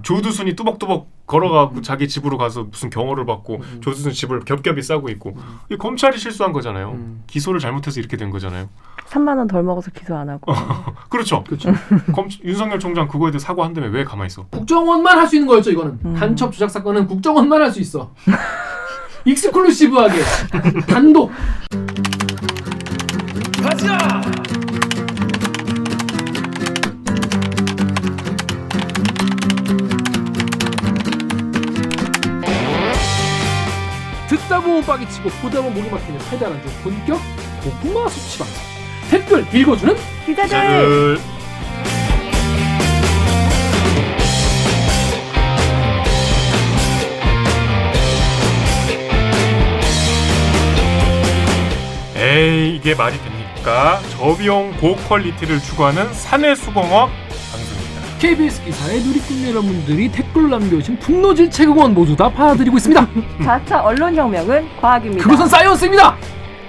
조두순이 뚜벅뚜벅 걸어가고 자기 집으로 가서 무슨 경호를 받고 조두순 집을 겹겹이 싸고 있고 이 검찰이 실수한 거잖아요. 기소를 잘못해서 이렇게 된 거잖아요. 3만 원 덜 먹어서 기소 안 하고. 그렇죠. 윤석열 총장 그거에 대해 사과한다며 왜 가만히 있어? 국정원만 할 수 있는 거였죠. 이거는 간첩 조작 사건은 국정원만 할 수 있어. 익스클루시브하게 단독. 가자. 듣다 보면 빡이 치고 보다 보면 목이 막히는 페달한 중 본격 고구마 수치 방송. 댓글 읽어주는 기자들. 에이 이게 말이 됩니까? 저비용 고퀄리티를 추구하는 사내수공업 방송입니다. KBS 기사에 누리꾼 여러분들이 댓글 남겨주신 분노질책 응원 모두 다 받아드리고 있습니다. 4차 언론혁명은 과학입니다. 그것은 사이언스입니다.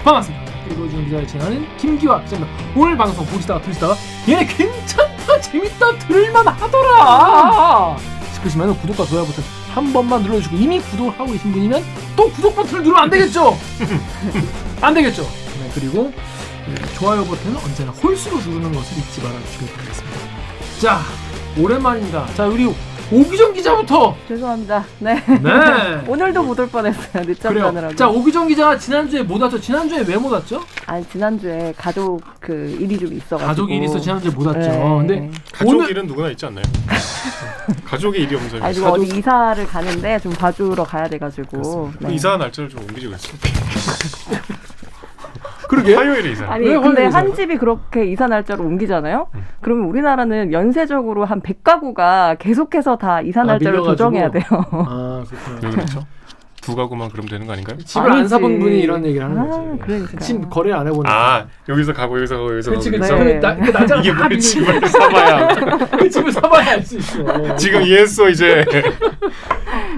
반갑습니다. 읽어주는 기자를 진행하는 김기화 기자입니다. 오늘 방송 보시다가 들으시다가 얘네 괜찮다 재밌다 들을만하더라 싶으시면 구독과 좋아요 버튼 한 번만 눌러주시고 이미 구독을 하고 계신 분이면 또 구독 버튼을 누르면 안 되겠죠? 안 되겠죠? 네, 그리고 좋아요 버튼은 언제나 홀수로 누르는 것을 잊지 말아주시길 바라겠습니다. 자 오랜만입니다. 자 우리 오기정 기자부터. 죄송합니다. 네. 네. 오늘도 못 올 뻔했어요. 늦잠 자느라고. 자 오기정 기자 지난주에 못 왔죠? 지난주에 왜 못 왔죠? 아니 지난주에 가족 그 일이 좀 있어가지고. 가족 일이 있어 지난주에 못 왔죠. 네. 근데 가족 오늘... 일은 누구나 있지 않나요? 가족의 일이 없는 아니 사람이 어디 이사를 가는데 좀 봐주러 가야 돼가지고. 네. 이사 날짜를 좀 옮기지 그랬어. 그러게 화요일에 이사. 아니 근데 한 집이 그렇게 이사 날짜로 옮기잖아요. 그러면 우리나라는 연쇄적으로 한 100가구가 계속해서 다 이사 날짜를 조정해야 돼요. 아 그렇구나. 그렇죠. 두 가구만 그럼 되는 거 아닌가요? 집을 안 사본 분이 이런 얘기를 하는 거지. 그러니까. 집 거래를 안 해보는. 아 여기서 가고 여기서 가고 여기서 가고. 그렇지. 네. 나잖아. 이게 뭘 집을 사봐야. 그 집을 사봐야 알 수 있어. 지금 이해했어 이제.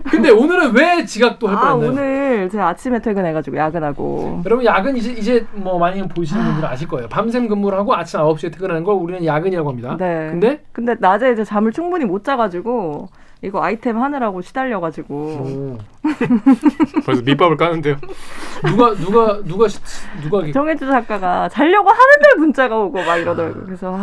근데 오늘은 왜 지각도 할 뻔했나요? 오늘 제가 아침에 퇴근해가지고 야근하고. 여러분 야근 이제 뭐 많이 보시는 분들은 아실 거예요. 밤샘 근무를 하고 아침 9시에 퇴근하는 걸 우리는 야근이라고 합니다. 네. 근데 낮에 이제 잠을 충분히 못 자가지고 이거 아이템 하느라고 시달려가지고. 벌써 밑밥을 까는데요. 누가 정혜주 작가가 자려고 하는데 문자가 오고 막 이러더라고요. 그래서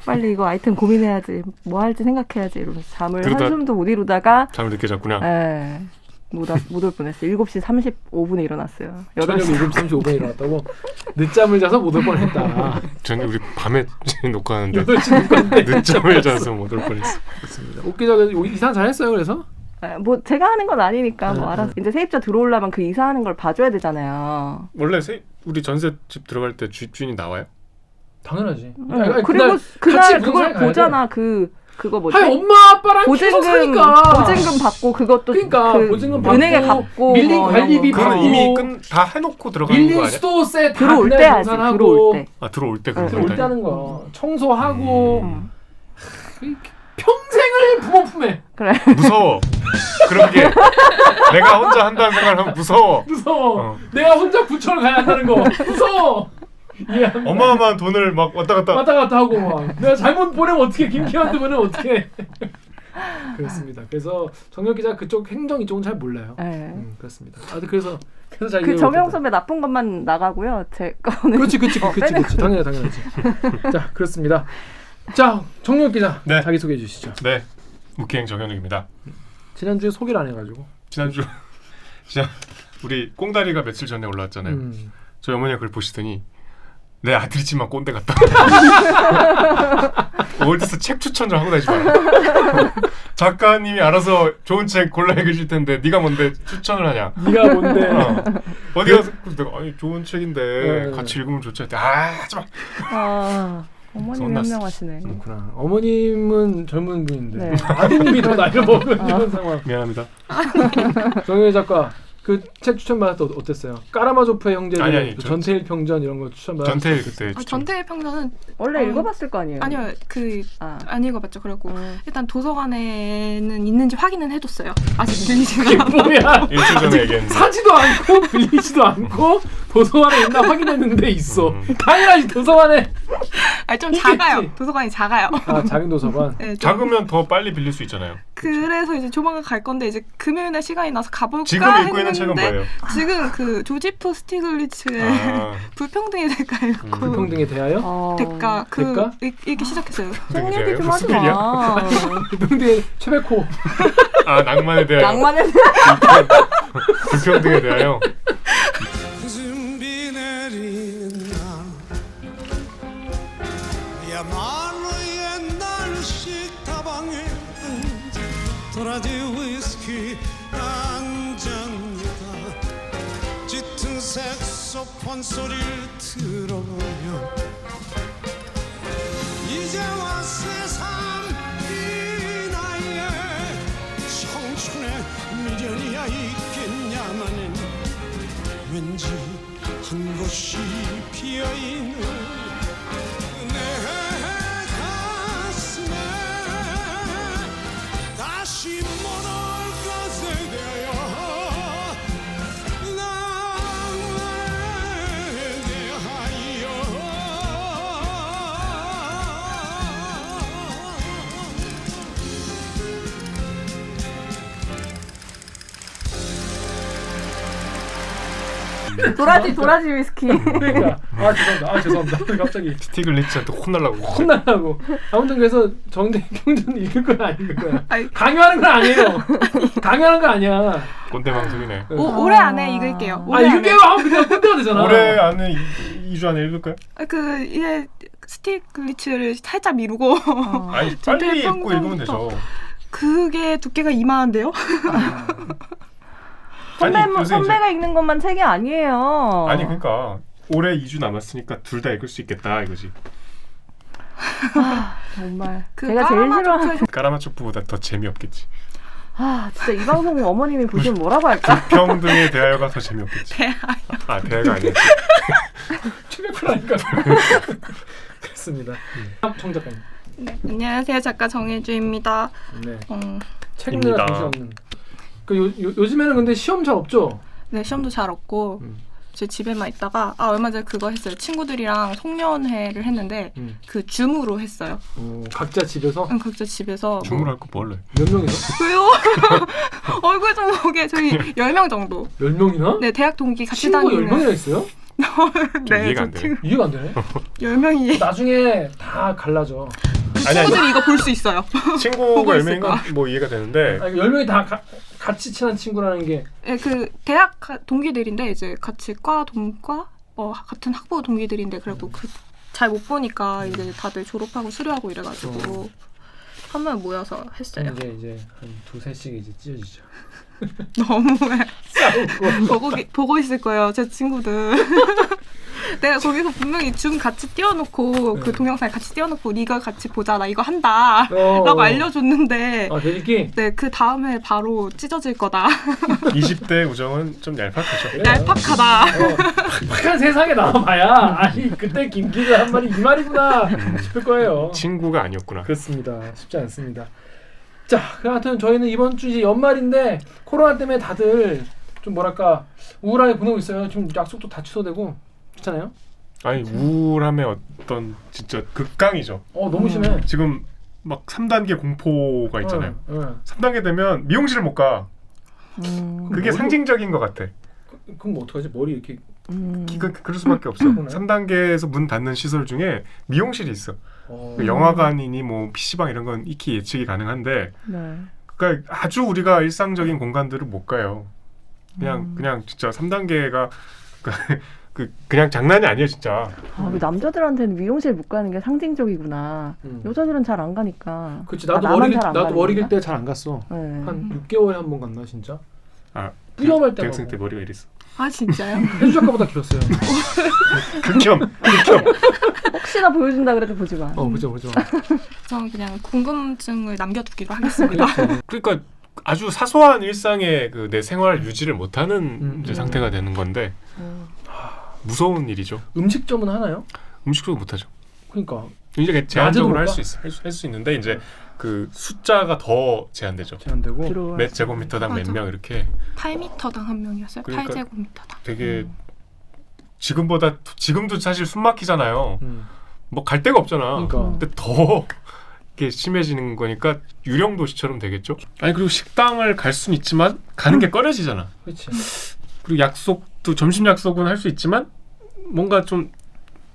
빨리 이거 아이템 고민해야지, 뭐 할지 생각해야지 이러면서 잠을 한숨도 못 이루다가 잠을 늦게 잤구나. 네, 못 올 뻔했어요. 7시 35분에 일어났어요. 저녁 7시 35분에 일어났다고? 늦잠을 자서 못 올 뻔했다. 저는 우리 밤에 녹화하는데 8시 녹화인데 늦잠을 자서 못 올 뻔했어. 그렇습니다. 웃기자가 이사 잘했어요. 그래서? 뭐 제가 하는 건 아니니까 뭐 알아서 이제 세입자 들어오려면 그 이사하는 걸 봐줘야 되잖아요. 원래 우리 전셋집 들어갈 때 집주인이 나와요? 당연하지. 그리고 그날 그걸 보잖아. 그거 뭐지? 아니 엄마 아빠랑 보증금 받고 그것도 그러니까 보증금 받고 은행에 갚고 밀린 관리비 받고 이미 다 해놓고 들어가는 거 아니야? 밀린 수도세 다 들어올 때 하지. 들어올 때. 들어올 때 들어올 때 하는 거. 청소하고 평생을 부모 품에. 그래. 무서워. 그런 게 내가 혼자 한다는 생각을 하면 무서워. 내가 혼자 구청을 가야 한다는 거 무서워. 어마어마한 돈을 막 왔다 갔다 하고 막 내가 잘못 보내면 어떻게 김기환한테 보내면 어떻게. 그렇습니다. 그래서 정혁 기자 그쪽 행정 이쪽은 잘 몰라요. 그렇습니다. 그래서 잘 그 정영 선배 나쁜 것만 나가고요. 제 거는 그렇지. 당연하지. 자 그렇습니다. 자 정혁 기자 자기 소개해 주시죠. 네, 무기행 정현욱입니다. 지난주에 소개를 안 해가지고 지난주 우리 꽁다리가 며칠 전에 올라왔잖아요. 저희 어머니가 그걸 보시더니 내 아들이지만 꼰대 같다. 어디서 책 추천을 하고 다니지 마라. 작가님이 알아서 좋은 책 골라 읽으실 텐데 네가 뭔데 추천을 하냐. 네가 뭔데. 어디 가서 내가 아니 좋은 책인데 같이 읽으면 좋지. 하지 마. 어머님이 현명하시네. 그렇구나. 어머님은 젊은 분인데 아드님이 더 나이를 먹은 이런 상황. 미안합니다. 정현 작가 그 책 추천 받았을 때 어땠어요? 까라마조프의 형제들, 아니, 전태일 평전 이런 거 추천 받았어요? 전태일 그때 전태일 평전은 원래 읽어봤을 거 아니에요? 아니요, 안 읽어봤죠. 그래갖고 일단 도서관에는 있는지 확인은 해뒀어요. 아직 빌리지가 뭐야? 일주일 전에 얘기했는데 사지도 않고 빌리지도 않고 도서관에 있나 확인했는데 있어. 당연하지 도서관에 아니 좀 있겠지. 작아요. 도서관이 작아요. 아 작은 도서관. 네, 좀. 작으면 더 빨리 빌릴 수 있잖아요. 그래서 이제 조만간 갈 건데 이제 금요일날 시간이 나서 가볼까 지금 읽고 있는 책은 했는데 뭐예요? 지금 그 조지프 스티글리츠의 아, 불평등에 대가 읽고 불평등에 대하여 대가 대가? 읽기 시작했어요. 속 얘기 좀 무슨 하지 얘기야? 마. 불평등의 최백호. 아 낭만에 대하여 낭만에 불평등에 대하여 준비 내리는 야말로 옛날 식다방에 앉아 도라지 위스키 한잔입니다. 짙은 색소폰 소리를 들어보며 이제와 세상 이 나이에 청춘의 미련이야 있겠냐마는 왠지 한 곳이 비어있는 내 가슴에 다시 못 올 것에 대하여 낭만에 도라지 위스키. 그러니까 죄송합니다. 갑자기 스티글리츠한테 혼날라고. 혼나려고. 아무튼 그래서 정대 평전 읽을 거야 안 읽을 거야? 아니, 강요하는 건 아니에요. 강요하는 거 아니야. 꼰대 방송이네. 올해 안에 읽을게요. 아 읽게요 하면 그냥 끝내야 되잖아. 올해 안에 2주 안에 읽을까요? 그 이제 스티글리츠를 살짝 미루고 아니 전체 빨리 읽고 읽으면 평전부터. 되죠. 그게 두께가 이만한데요? 선배가 읽는 것만 책이 아니에요. 아니 그러니까 올해 2주 남았으니까 둘 다 읽을 수 있겠다 이거지. 정말 그 제가 제일 싫어하는 까라마초프보다 더 재미없겠지. 진짜 이 방송 어머님이 보시면 뭐라고 할까? 불평등에 대하여가 더 재미없겠지. 아 대하가 아니었지. 최백호라니까. 그렇습니다. 청 작가님. 네, 안녕하세요. 작가 정혜주입니다. 네. 책 입니다. 읽느라 정신 없는. 요즘에는 근데 시험 잘 없죠? 네, 시험도 잘 없고 제 집에만 있다가 얼마 전에 그거 했어요. 친구들이랑 송년회를 했는데 그 줌으로 했어요. 각자 집에서? 각자 집에서 주문할 거 뭘래? 몇 명이서? 왜요? 얼굴 좀 보게. 저희 10명 정도. 10명이나? 네, 대학 동기 같이 친구가 다니는 10명이나 있어요? 네, 이해가 안 되네. 이해가 안 되네. 10명이 나중에 다 갈라져. 친구들이 이거 볼 수 있어요. 보고 친구가 있을 10명인 건 뭐 이해가 되는데 10명이 다 같이 친한 친구라는 게 네, 그 대학 동기들인데 이제 같이 과 동과 같은 학부 동기들인데 그래도 그 잘 못 보니까 이제 다들 졸업하고 수료하고 이래가지고 한 번 모여서 했어요. 이제 한 2-3씩 이제 찢어지죠. 너무해. 싸우고 보고 있을 거예요, 제 친구들. 내가 거기서 분명히 줌 같이 띄워놓고 그 동영상 같이 띄워놓고 네가 같이 보자, 나 이거 한다 라고 알려줬는데 대리기? 네, 그 다음에 바로 찢어질 거다. 20대 우정은 좀 얄팍하죠. 얄팍하다. 팍팍한 세상에 나와봐야 아니 그때 김기가 한 말이 이 말이구나 싶을 거예요. 친구가 아니었구나. 그렇습니다. 쉽지 않습니다. 자, 하여튼 저희는 이번 주 이제 연말인데 코로나 때문에 다들 좀 뭐랄까 우울하게 보내고 있어요. 지금 약속도 다 취소되고 그렇잖아요. 아니 우울함의 어떤 진짜 극강이죠. 너무 심해. 지금 막 3단계 공포가 있잖아요. 3단계 되면 미용실을 못 가. 그게 머리- 상징적인 것 같아. 그럼 뭐 어떡하지? 머리 이렇게 그럴 수밖에 없어. 3단계에서 문 닫는 시설 중에 미용실이 있어. 영화관이니 뭐 PC방 이런 건 익히 예측이 가능한데 네. 그러니까 아주 우리가 일상적인 공간들을 못 가요. 그냥 진짜 3단계가 그냥 장난이 아니에요 진짜. 우리 남자들한테는 미용실 못 가는 게 상징적이구나. 여자들은 잘 안 가니까. 그렇지. 나만 잘안 나도 머리 길 가는 때 잘 안 갔어. 네. 한 6개월에 한 번 갔나 진짜? 아 뿌염할 때 대학생 때 머리가 이랬어. 아, 진짜요? 혜주 작가보다 길었어요. 극혐. 혹시나 보여준다 그래도 보지 마. 보죠. 저는 그냥 궁금증을 남겨두기로 하겠습니다. 그러니까 아주 사소한 일상의 그 내 생활 유지를 못하는 이제 상태가 되는 건데 무서운 일이죠. 음식점은 하나요? 음식도 못하죠. 그러니까 이제 제한적으로 할 못 수 있는데 이제 그 숫자가 더 제한되죠. 제한되고 몇 제곱미터당 몇 맞아. 명 이렇게 8m당 한 명이었어요. 그러니까 8제곱미터당. 되게 지금도 사실 숨 막히잖아요. 뭐 갈 데가 없잖아. 그러니까. 근데 더 이게 심해지는 거니까 유령 도시처럼 되겠죠. 아니 그리고 식당을 갈 수는 있지만 가는 게 꺼려지잖아. 그렇지. 그리고 약속도 점심 약속은 할 수 있지만 뭔가 좀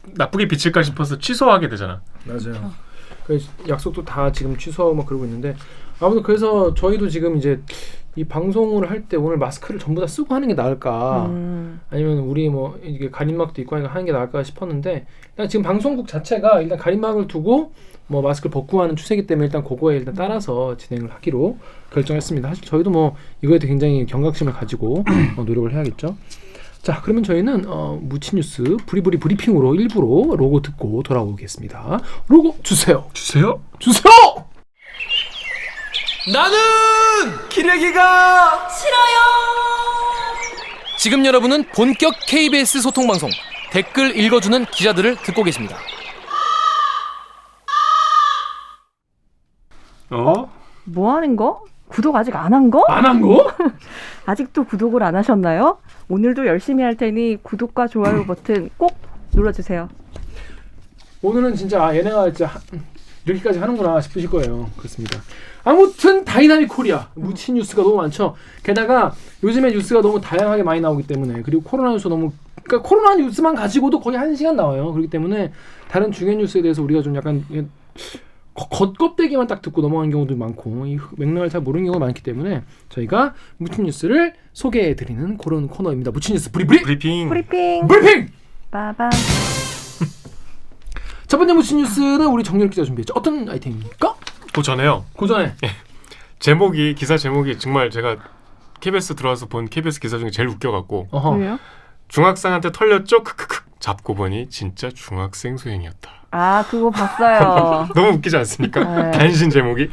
나쁘게 비칠까 싶어서 취소하게 되잖아. 맞아요. 그 약속도 다 지금 취소하고 막 그러고 있는데 아무튼 그래서 저희도 지금 이제 이 방송을 할 때 오늘 마스크를 전부 다 쓰고 하는 게 나을까 아니면 우리 뭐 이게 가림막도 있고 하는 게 나을까 싶었는데 일단 지금 방송국 자체가 일단 가림막을 두고 뭐 마스크를 벗고 하는 추세이기 때문에 일단 그거에 일단 따라서 진행을 하기로 결정했습니다. 사실 저희도 뭐 이거에 대해 굉장히 경각심을 가지고 노력을 해야겠죠. 자, 그러면 저희는 무치뉴스 브리브리 브리핑으로 1부로 로고 듣고 돌아오겠습니다. 로고 주세요. 주세요. 나는 기레기가 싫어요. 지금 여러분은 본격 KBS 소통 방송 댓글 읽어주는 기자들을 듣고 계십니다. 뭐 하는 거? 구독 아직 안 한 거? 안 한 거? 아직도 구독을 안 하셨나요? 오늘도 열심히 할 테니 구독과 좋아요 버튼 꼭 눌러주세요. 오늘은 진짜 얘네가 진짜 이렇게까지 하는구나 싶으실 거예요. 그렇습니다. 아무튼 다이나믹 코리아 무치 뉴스가 너무 많죠. 게다가 요즘에 뉴스가 너무 다양하게 많이 나오기 때문에 그리고 코로나 뉴스 그러니까 코로나 뉴스만 가지고도 거의 1시간 나와요. 그렇기 때문에 다른 중요한 뉴스에 대해서 우리가 좀 약간 겉껍데기만 딱 듣고 넘어가는 경우도 많고 이 맥락을 잘 모르는 경우가 많기 때문에 저희가 무치 뉴스를 소개해드리는 그런 코너입니다. 무치 뉴스 브리핑. 브리핑 빠밤. 첫 번째 무치 뉴스는 우리 정렬 기자 준비했죠. 어떤 아이템입니까? 그 전에요. 그 전에 기사 제목이 정말 제가 KBS 들어와서 본 KBS 기사 중에 제일 웃겨갖고 왜요? 중학생한테 털렸죠? 크크크. 잡고 보니 진짜 중학생 소행이었다. 아, 그거 봤어요. 너무 웃기지 않습니까? 네. 단신 제목이.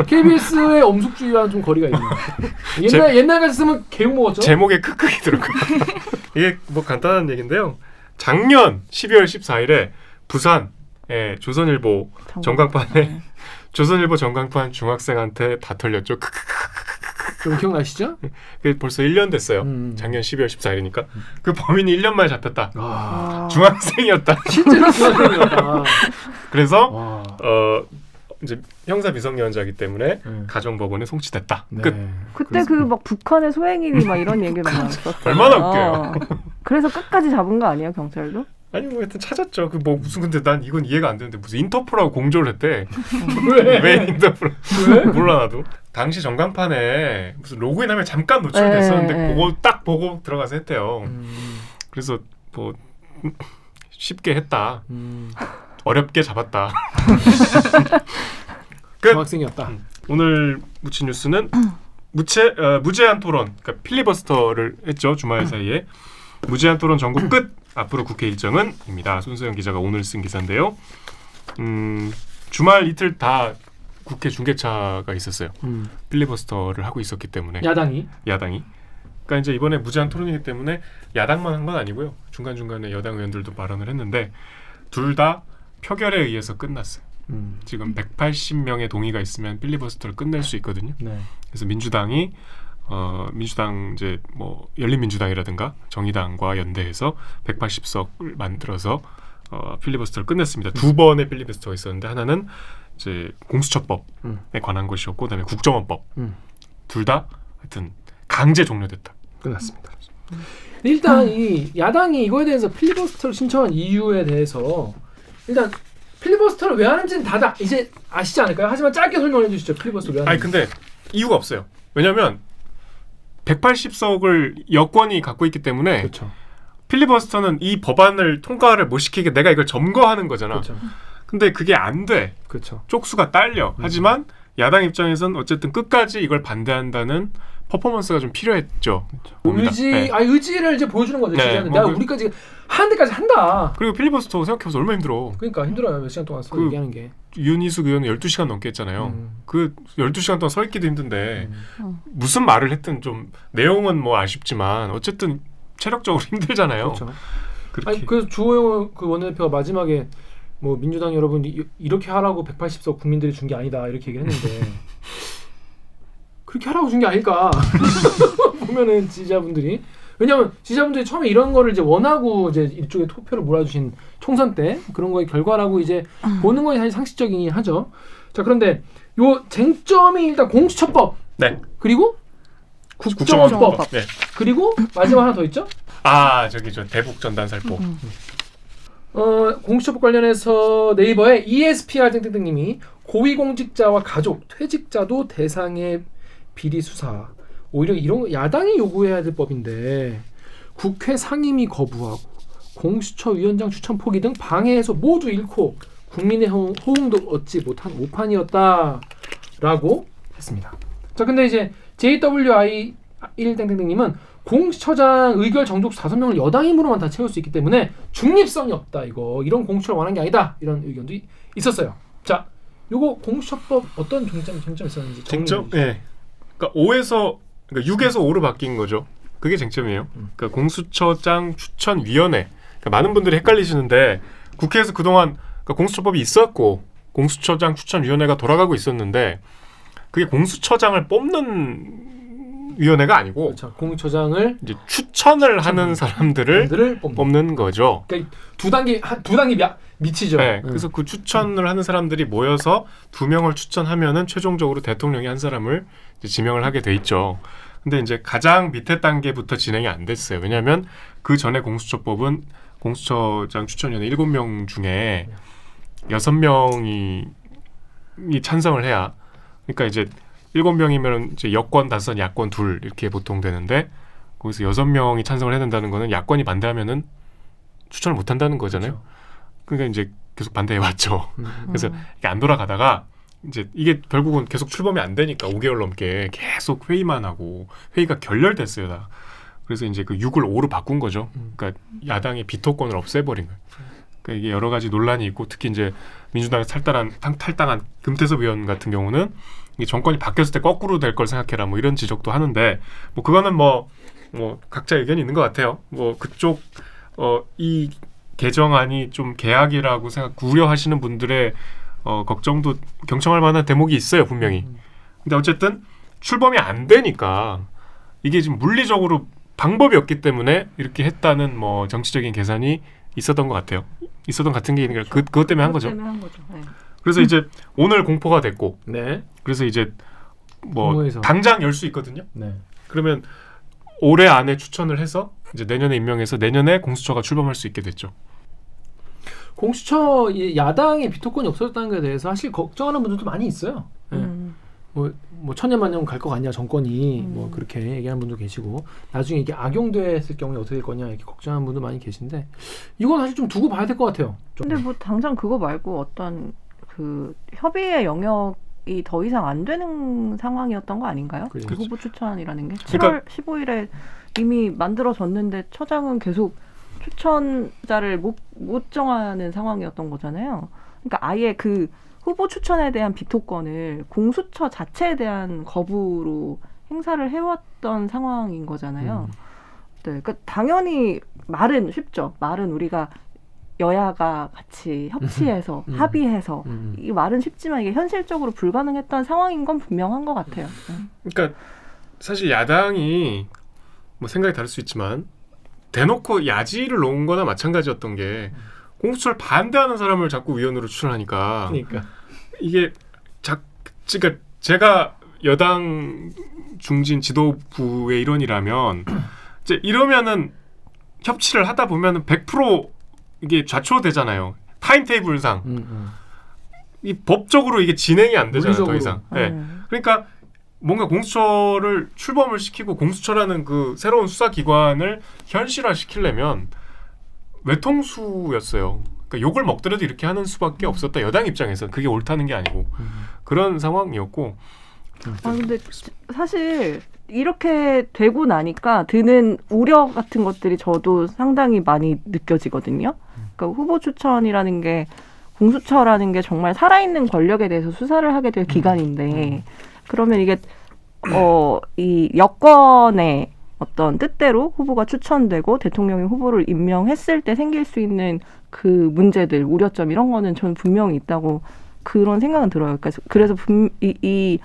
KBS의 엄숙주의와는 좀 거리가 있네요. 옛날 같았으면 개욕 먹었죠. 제목에 크크이 들어가. 이게 뭐 간단한 얘기인데요. 작년 12월 14일에 부산의 조선일보 전광판에 조선일보 전광판 중학생한테 다 털렸죠. 좀 기억나시죠? 그게 벌써 1년 됐어요. 작년 12월 14일이니까. 그 범인이 1년 만에 잡혔다. 중학생이었다. 실제로 중학생이었다. 그래서 이제 형사 미성년자이기 때문에 가정법원에 송치됐다. 네. 끝. 그때 그 막 북한의 소행이니 막 이런 얘기를 많았었어요. 얼마나 웃겨요. 그래서 끝까지 잡은 거 아니에요, 경찰도? 아니 뭐 하여튼 찾았죠. 그 뭐 무슨 근데 난 이건 이해가 안 되는데 무슨 인터폴하고 공조를 했대. 왜 인터폴? 왜? 몰라 나도. 당시 전광판에 무슨 로그인하면 잠깐 노출됐었는데 그거 딱 보고 들어가서 했대요. 그래서 뭐 쉽게 했다. 어렵게 잡았다. 끝. 중학생이었다. 오늘 무치 뉴스는 무제한 토론, 그러니까 필리버스터를 했죠 주말 사이에. 무제한 토론 전국 끝. 앞으로 국회 일정은입니다. 손소영 기자가 오늘 쓴 기사인데요. 주말 이틀 다 국회 중계차가 있었어요. 필리버스터를 하고 있었기 때문에 야당이. 그러니까 이제 이번에 무제한 토론이기 때문에 야당만 한 건 아니고요. 중간중간에 여당 의원들도 발언을 했는데 둘 다 표결에 의해서 끝났어요. 지금 180명의 동의가 있으면 필리버스터를 끝낼 수 있거든요. 네. 그래서 민주당 이제 뭐 열린민주당이라든가 정의당과 연대해서 180석을 만들어서 필리버스터를 끝냈습니다. 두 번의 필리버스터가 있었는데 하나는 이제 공수처법에 관한 것이었고 그다음에 국정원법. 둘 다 하여튼 강제 종료됐다. 끝났습니다. 일단 이 야당이 이거에 대해서 필리버스터를 신청한 이유에 대해서 일단 필리버스터를 왜 하는지는 다들 이제 아시지 않을까요? 하지만 짧게 설명해 주시죠. 필리버스터 왜 하는지. 아니 근데 이유가 없어요. 왜냐하면 180석을 여권이 갖고 있기 때문에 그렇죠. 필리버스터는 이 법안을 통과를 못 시키게 내가 이걸 점거하는 거잖아. 그렇죠. 근데 그게 안 돼. 그렇죠. 쪽수가 딸려. 하지만 야당 입장에선 어쨌든 끝까지 이걸 반대한다는 퍼포먼스가 좀 필요했죠. 봅니다. 네. 의지를 이제 보여주는 거죠. 네, 내가 우리까지 하는 데까지 한다. 그리고 필리버스터 생각해보면 얼마나 힘들어. 그러니까 힘들어요. 몇 시간 동안 서 얘기하는 게. 윤희숙 의원은 12시간 넘게 했잖아요. 그 12시간 동안 서 있기도 힘든데 무슨 말을 했든 좀 내용은 뭐 아쉽지만 어쨌든 체력적으로 힘들잖아요. 그렇죠. 그렇게. 아니 그래서 주호영 그 원내대표가 마지막에 뭐 민주당 여러분 이렇게 하라고 180석 국민들이 준 게 아니다 이렇게 얘기했는데 그렇게 하라고 준 게 아닐까 보면은 지지자분들이 왜냐하면 지지자분들이 처음에 이런 거를 이제 원하고 이제 이쪽에 투표를 몰아주신 총선 때 그런 거의 결과라고 이제 보는 것이 사실 상식적이긴 하죠. 자, 그런데 요 쟁점이 일단 공수처법, 네. 그리고 국정원법, 네. 그리고 마지막 하나 더 있죠? 저기 저 대북 전단살포. 공수처법 관련해서 네이버에 ESPR 땡땡땡님이 고위공직자와 가족, 퇴직자도 대상의 비리 수사. 오히려 이런 거 야당이 요구해야 될 법인데 국회 상임위 거부하고 공수처 위원장 추천 포기 등 방해해서 모두 잃고 국민의 호응도 얻지 못한 오판이었다라고 했습니다. 자, 근데 이제 JWI1땡땡땡님은 공수처장 의결 정족수 5명을 여당 힘으로만 다 채울 수 있기 때문에 중립성이 없다. 이런 공수처를 원하는 게 아니다. 이런 의견도 있었어요. 자, 요거 공수처법 어떤 장점이 있었는지 쟁점? 네. 그러니까 6에서 5로 바뀐 거죠. 그게 쟁점이에요. 그러니까 공수처장 추천위원회. 그러니까 많은 분들이 헷갈리시는데 국회에서 그동안 그러니까 공수처법이 있었고 공수처장 추천위원회가 돌아가고 있었는데 그게 공수처장을 뽑는 위원회가 아니고 그렇죠. 공수처장을 이제 추천을 하는 사람들을 뽑는 거죠. 그러니까 두 단계 밑이죠. 네, 그래서 그 추천을 하는 사람들이 모여서 2명을 추천하면은 최종적으로 대통령이 한 사람을 이제 지명을 하게 돼 있죠. 근데 이제 가장 밑에 단계부터 진행이 안 됐어요. 왜냐하면 그 전에 공수처법은 공수처장 추천위원회 7명 중에 6명이 찬성을 해야, 그러니까 이제 7명이면 이제 여권 5, 야권 2 이렇게 보통 되는데 거기서 6명이 찬성을 해야 된다는 거는 야권이 반대하면은 추천을 못 한다는 거잖아요. 그렇죠. 그러니까 이제 계속 반대해 왔죠. 그래서 이게 안 돌아가다가 이제 이게 결국은 계속 출범이 안 되니까 5개월 넘게 계속 회의만 하고 회의가 결렬됐어요, 다. 그래서 이제 그 6을 5로 바꾼 거죠. 그러니까 야당의 비토권을 없애버린 거예요. 그러니까 이게 여러 가지 논란이 있고 특히 이제 민주당에서 탈당한 금태섭 의원 같은 경우는 이 정권이 바뀌었을 때 거꾸로 될 걸 생각해라 뭐 이런 지적도 하는데 뭐 그거는 뭐 각자 의견이 있는 것 같아요. 뭐 그쪽 이 개정안이 좀 개악이라고 우려하시는 분들의 걱정도 경청할 만한 대목이 있어요, 분명히. 근데 어쨌든 출범이 안 되니까 이게 지금 물리적으로 방법이 없기 때문에 이렇게 했다는 뭐 정치적인 계산이 있었던 것 같아요. 있었던 같은 게 있는 게 그것 때문에 한 거죠. 네. 그래서 이제 오늘 공포가 됐고, 네. 그래서 이제 뭐 공모해서. 당장 열 수 있거든요. 네. 그러면 올해 안에 추천을 해서 이제 내년에 임명해서 내년에 공수처가 출범할 수 있게 됐죠. 공수처 야당의 비토권이 없어졌다는 것에 대해서 사실 걱정하는 분들도 많이 있어요. 네. 뭐 천년만년 갈 것 같냐 정권이 뭐 그렇게 얘기하는 분도 계시고 나중에 이게 악용됐을 경우에 어떻게 될 거냐 이렇게 걱정하는 분도 많이 계신데 이건 사실 좀 두고 봐야 될 것 같아요. 좀. 근데 뭐 당장 그거 말고 어떤 그 협의의 영역이 더 이상 안 되는 상황이었던 거 아닌가요? 그렇죠. 그 후보 추천이라는 게 7월 그러니까 15일에 이미 만들어졌는데 처장은 계속 추천자를 못 정하는 상황이었던 거잖아요. 그러니까 아예 그 후보 추천에 대한 비토권을 공수처 자체에 대한 거부로 행사를 해왔던 상황인 거잖아요. 네, 그러니까 당연히 말은 쉽죠. 말은 우리가 여야가 같이 협치해서 합의해서 이 말은 쉽지만 이게 현실적으로 불가능했던 상황인 건 분명한 것 같아요. 그러니까 사실 야당이 뭐 생각이 다를 수 있지만 대놓고 야지를 놓은 거나 마찬가지였던 게 공수처를 반대하는 사람을 자꾸 위원으로 추천하니까 그러니까 이게 그러니까 제가 여당 중진 지도부의 일원이라면 이제 이러면은 협치를 하다 보면은 100% 이게 좌초되잖아요. 타임테이블상 이 법적으로 이게 진행이 안 되잖아요. 더 이상. 네. 그러니까 뭔가 공수처를 출범을 시키고 공수처라는 그 새로운 수사 기관을 현실화시키려면 외통수였어요. 그러니까 욕을 먹더라도 이렇게 하는 수밖에 없었다. 여당 입장에서는 그게 옳다는 게 아니고 그런 상황이었고. 근데 사실 이렇게 되고 나니까 드는 우려 같은 것들이 저도 상당히 많이 느껴지거든요. 그러니까 후보 추천이라는 게 공수처라는 게 정말 살아있는 권력에 대해서 수사를 하게 될 기관인데 그러면 이게 이 여권의 어떤 뜻대로 후보가 추천되고 대통령이 후보를 임명했을 때 생길 수 있는 그 문제들, 우려점 이런 거는 저는 분명히 있다고 그런 생각은 들어요. 그래서 이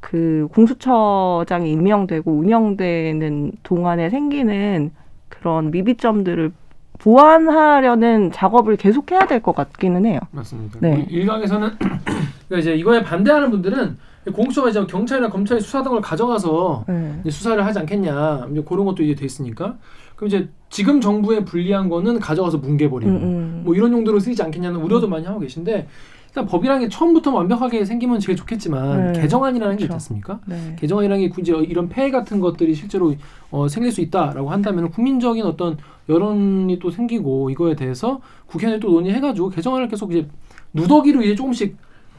그 공수처장이 임명되고 운영되는 동안에 생기는 그런 미비점들을 보완하려는 작업을 계속해야 될 것 같기는 해요. 맞습니다. 네. 일각에서는 그러니까 이제 이거에 반대하는 분들은 공수처가 이제 경찰이나 검찰이 수사 등을 가져가서 이제 수사를 하지 않겠냐, 이제 그런 것도 이제 돼 있으니까 그럼 이제 지금 정부에 불리한 거는 가져가서 뭉개버리고 뭐 이런 용도로 쓰이지 않겠냐는 우려도 많이 하고 계신데, 일단 법이라는 게 처음부터 완벽하게 생기면 제일 좋겠지만 개정안이라는 게 있지 않습니까? 네. 개정안이라는 게 이제 이런 폐해 같은 것들이 실제로 생길 수 있다라고 한다면 국민적인 어떤 여론이 또 생기고 이거에 대해서 국회의원이 또 논의해가지고 개정안을 계속 이제 누더기로 이제 조금씩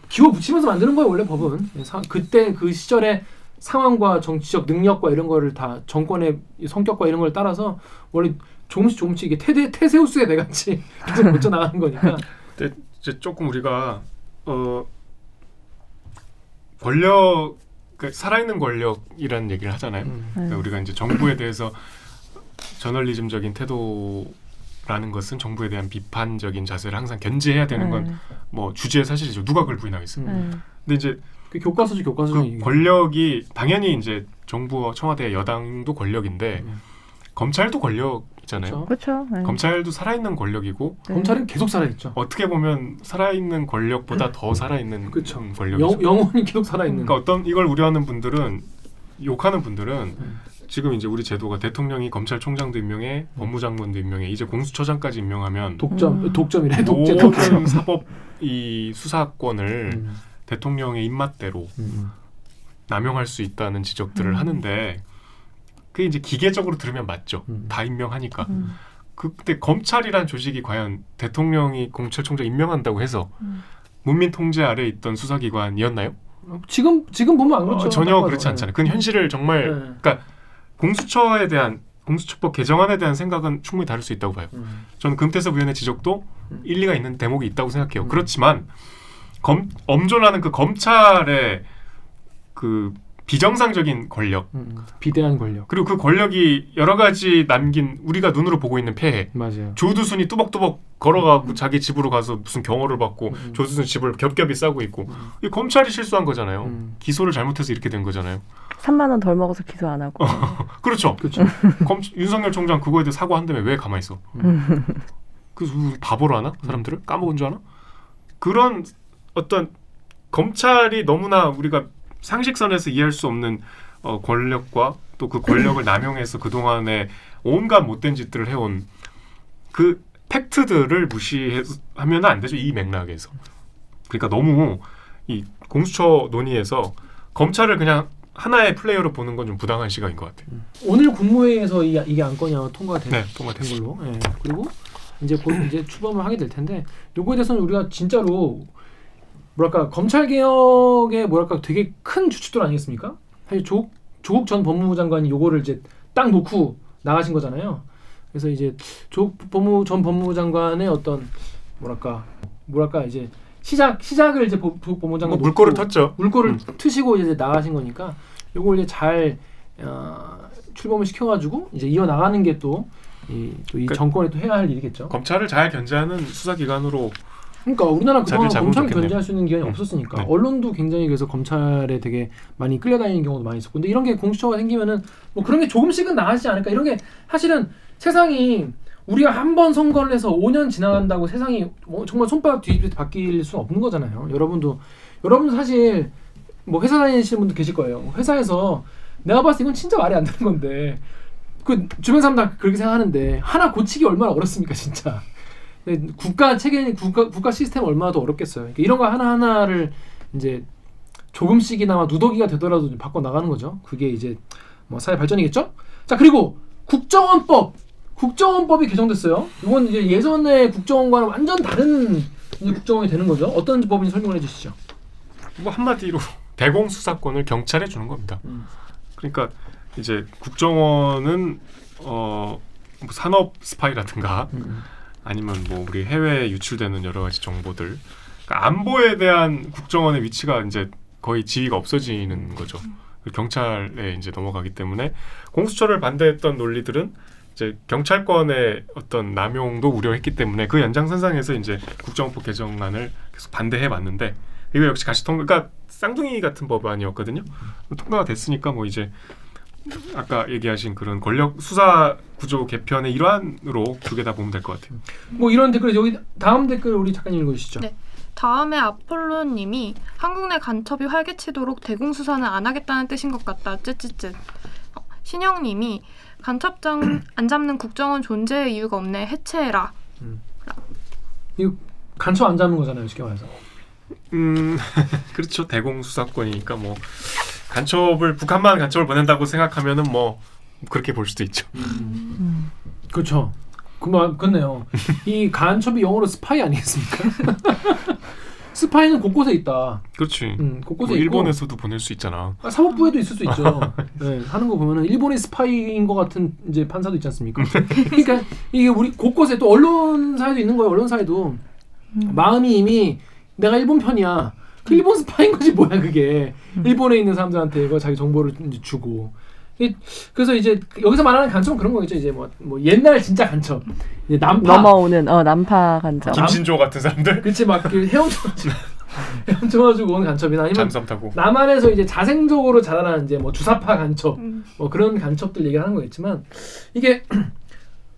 기호 붙이면서 만드는 거예요. 원래 법은 그때 그 시절의 상황과 정치적 능력과 이런 거를 다 정권의 성격과 이런 걸 따라서 원래 조금씩 이게 테세우스의 배같이 계속 고쳐 나가는 거니까. 근데 이제 조금 우리가 권력, 그러니까 살아있는 권력이라는 얘기를 하잖아요. 그러니까 우리가 이제 정부에 대해서 저널리즘적인 태도라는 것은 정부에 대한 비판적인 자세를 항상 견지해야 되는 건 뭐 주제의 사실이죠. 누가 그걸 부인하겠어요. 근데 이제 그 교과서죠. 그 권력이 당연히 이제 정부와 청와대 여당도 권력인데 검찰도 권력이잖아요. 그렇죠. 네. 검찰도 살아있는 권력이고 검찰은 계속 살아있죠. 어떻게 보면 살아있는 권력보다 더 살아있는 그렇죠. 권력이죠. 영원히 계속 살아있는. 그러니까 어떤 이걸 우려하는 분들은, 욕하는 분들은 지금 이제 우리 제도가 대통령이 검찰총장도 임명해, 법무장관도 임명해, 이제 공수처장까지 임명하면 독점이래. 모든 사법 이 수사권을 대통령의 입맛대로 남용할 수 있다는 지적들을 하는데, 그게 이제 기계적으로 들으면 맞죠. 다 임명하니까. 그때 검찰이란 조직이 과연 대통령이 공수처총장 임명한다고 해서 문민 통제 아래 있던 수사기관이었나요? 지금 보면 안 그렇죠. 전혀 그렇지 않잖아요. 그건 현실을 정말 그러니까 공수처에 대한 공수처법 개정안에 대한 생각은 충분히 다를 수 있다고 봐요. 저는 금태섭 의원의 지적도 일리가 있는 대목이 있다고 생각해요. 그렇지만 엄존하는 그 검찰의 그 비정상적인 권력, 비대한 권력, 그리고 그 권력이 여러 가지 남긴 우리가 눈으로 보고 있는 폐해. 맞아요. 조두순이 뚜벅뚜벅 걸어가고 자기 집으로 가서 무슨 경호를 받고 조두순 집을 겹겹이 싸고 있고, 이 검찰이 실수한 거잖아요. 기소를 잘못해서 이렇게 된 거잖아요. 3만 원 덜 먹어서 기소 안 하고. 그렇죠. 윤석열 총장 그거에 대해 사과한다며 왜 가만히 있어? 그래서 바보로 하나? 사람들을 까먹은 줄 아나? 그런 어떤 검찰이 너무나 우리가 상식선에서 이해할 수 없는 권력과 또 그 권력을 남용해서 그동안에 온갖 못된 짓들을 해온 그 팩트들을 무시하면 안 되죠. 이 맥락에서. 그러니까 너무 이 공수처 논의에서 검찰을 그냥 하나의 플레이어로 보는 건 좀 부당한 시각인 것 같아요. 오늘 국무회의에서 이게 안건이 아마 통과된 통과됐습니다. 걸로. 네. 그리고 이제 추범을 하게 될 텐데, 요거에 대해서는 우리가 진짜로 뭐랄까 검찰 개혁의 뭐랄까 되게 큰 주축들 아니겠습니까? 사실 조국 전 법무부 장관이 요거를 이제 딱 놓고 나가신 거잖아요. 그래서 이제 조국 전 법무부 장관의 어떤 뭐랄까 이제 시작을 이제 법무부 장관 물꼬를 텄죠. 물꼬를 트시고 이제 나가신 거니까 요걸 이제 잘 출범을 시켜가지고 이제 이어 나가는 게 또 이 정권이 또 해야 할 일이겠죠. 검찰을 잘 견제하는 수사기관으로. 그러니까 우리나라 그동안 검찰을 좋겠네요. 견제할 수 있는 기관이 없었으니까. 네. 언론도 굉장히 그래서 검찰에 되게 많이 끌려다니는 경우도 많이 있었고, 근데 이런 게 공수처가 생기면은 뭐 그런 게 조금씩은 나아지지 않을까. 이런 게 사실은 세상이 우리가 한 번 선거를 해서 5년 지나간다고 세상이 정말 손바닥 뒤집듯 바뀔 수는 없는 거잖아요. 여러분도 사실 뭐 회사 다니시는 분도 계실 거예요. 회사에서 내가 봤을 때 이건 진짜 말이 안 되는 건데 그 주변 사람 다 그렇게 생각하는데 하나 고치기 얼마나 어렵습니까, 진짜. 국가 체계, 국가 시스템 얼마나 더 어렵겠어요. 그러니까 이런 거 하나하나를 이제 조금씩이나마 누더기가 되더라도 바꿔 나가는 거죠. 그게 이제 뭐 사회 발전이겠죠. 자, 그리고 국정원법이 개정됐어요. 이건 이제 예전의 국정원과는 완전 다른 이제 국정원이 되는 거죠. 어떤 법인지 설명을 해주시죠. 뭐 한마디로 대공수사권을 경찰에 주는 겁니다. 그러니까 이제 국정원은 뭐 산업 스파이라든가 아니면 뭐 우리 해외에 유출되는 여러 가지 정보들, 그러니까 안보에 대한 국정원의 위치가 이제 거의 지위가 없어지는 거죠. 경찰에 이제 넘어가기 때문에 공수처를 반대했던 논리들은 이제 경찰권의 어떤 남용도 우려했기 때문에 그 연장선상에서 이제 국정원법 개정안을 계속 반대해 왔는데, 이거 역시 같이 그러니까 쌍둥이 같은 법안이었거든요. 통과가 됐으니까 뭐 이제 아까 얘기하신 그런 권력 수사 구조 개편의 일환으로 두 개 다 보면 될 것 같아요. 뭐 이런 댓글 여기 다음 댓글 우리 작가님 읽어주시죠. 네. 다음에 아폴로님이 한국 내 간첩이 활개치도록 대공수사는 안 하겠다는 뜻인 것 같다. 쯧쯧쯧. 신영님이 간첩장 안 잡는 국정원 존재의 이유가 없네. 해체해라. 이거 간첩 안 잡는 거잖아요, 쉽게 말해서. 그렇죠. 대공수사권이니까 뭐 북한만 간첩을 보낸다고 생각하면은 뭐 그렇게 볼 수도 있죠. 그렇죠. 그렇네요. 이 간첩이 영어로 스파이 아니겠습니까? 스파이는 곳곳에 있다. 그렇지. 곳곳에 뭐 있고 일본에서도 보낼 수 있잖아. 사법부에도 있을 수 있죠. 네, 하는 거 보면은 일본의 스파이인 것 같은 이제 판사도 있지 않습니까? 그러니까 이게 우리 곳곳에 또 언론사에도 있는 거예요. 언론사에도 마음이 이미 내가 일본 편이야. 일본 스파인 거지 뭐야 그게. 일본에 있는 사람들한테 이거 자기 정보를 이제 주고. 그래서 이제 여기서 말하는 간첩은 그런 거겠죠. 이제 뭐 옛날 진짜 간첩. 이제 남파 넘어오는 남파 간첩. 김신조 같은 사람들. 그치 막 헤엄쳐가지고 오는 간첩이나 아니면 잠수함 타고. 남한에서 이제 자생적으로 자라나는 이제 뭐 주사파 간첩 뭐 그런 간첩들 얘기하는 거겠지만 이게